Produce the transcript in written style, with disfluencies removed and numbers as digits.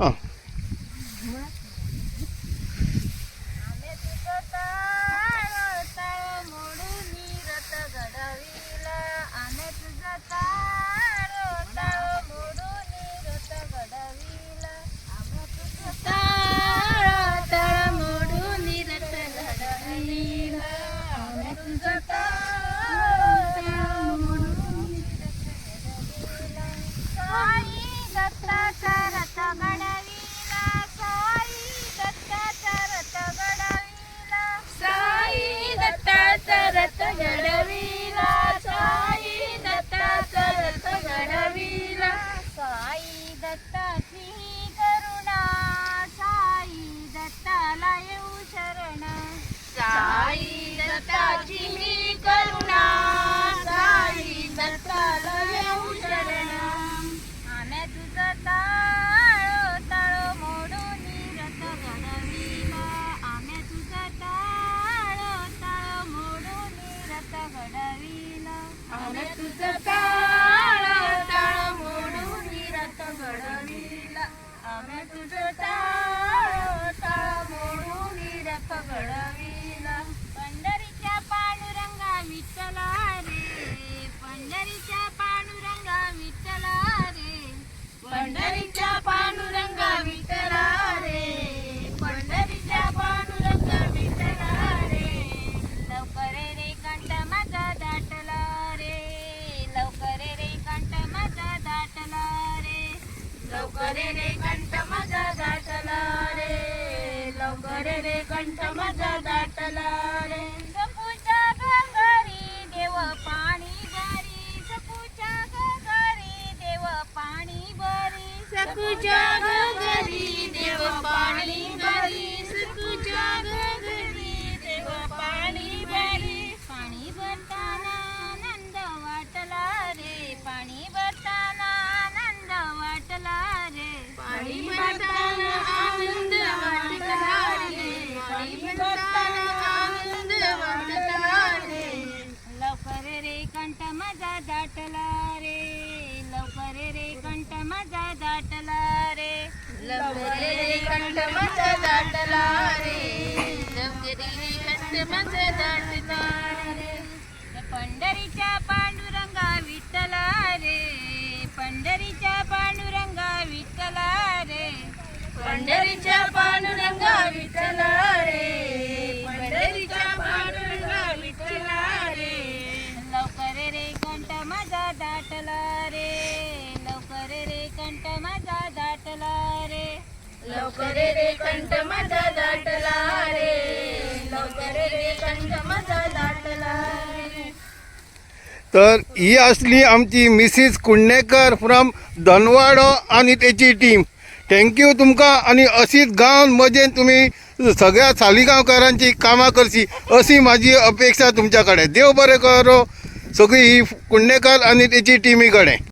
हां साई दत्ताची मी करुणा, साई दत्ताला येऊ शरण. आम्या तुझं ताळो ताळो मोडून रथ घडविला, आम्या तुझं ताळो ताळो मोडून रथ घडविला, आम्या तुझं ताळो ताळो मोडून रथ घडविला, आम्या तुझं ताळो ताळो मोडून रथ घडविला. पंढरीच्या पांडुरंगा विठ्ठला रे, पंढरीच्या पांडुरंगा विठ्ठला रे, पंढरीच्या पांडुरंगा विठ्ठला रे, पंढरीच्या पांडुरंगा विठ्ठला रे. लवकर रे कंठ माझा दाटला रे, लवकर रे कंठ माझा दाटला रे, लवकर रे कंठ माझा दाटला रे, लवकर रे कंठ माझा दाटला रे. सपूच्या गंगारी देव पाणी भरी, सपूच्या गंगारी देव पाणी भरी, सपूच्या गंगारी देव पाणी भरी, सपूच्या गंगारी देव पाणी भरी. पाणी भरताना आनंद वाटला रे, पाणी भरताना आनंद वाटला रे, पाणी भरताना आनंद वाटला रे, पाणी भरताना आनंद वाटला रे. लवकर रे कंठ माझा दाटला रे, लवकर रे कंठ माझा दाटला रे, लवकर रे कंठ माझा दाटला रे, लवकर रे कंठ माझा दाटला रे. पंढरीच्या पांडुरंगा विठ्ठला रे, पंढरीच्या पांडुरंगा विठ्ठला रे, पंढरीच्या पांडुरंगा विठ्ठला रे, पंढरीच्या पांडुरंगा विठ्ठला रे. लवकर रे कंठ माझा दाटला रे, लवकर रे कंठ माझा दाटला रे, लवकर रे कंठ माझा दाटला रे, लवकर रे कंठ माझा दाटला रे. तर ही असली आमची मिसीस कुंडेकर फ्रॉम धनवाडो आणि त्याची टीम. थँक्यू तुमकां. आणि अशीच गांवांत मजेन तुम्ही सगळ्या सालिगांवकारांची कामां करची अशी माझी अपेक्षा तुमच्या कडेन. देव बरें करो सगळी ही कुंडेकर आणि त्याची टीमी कडेन.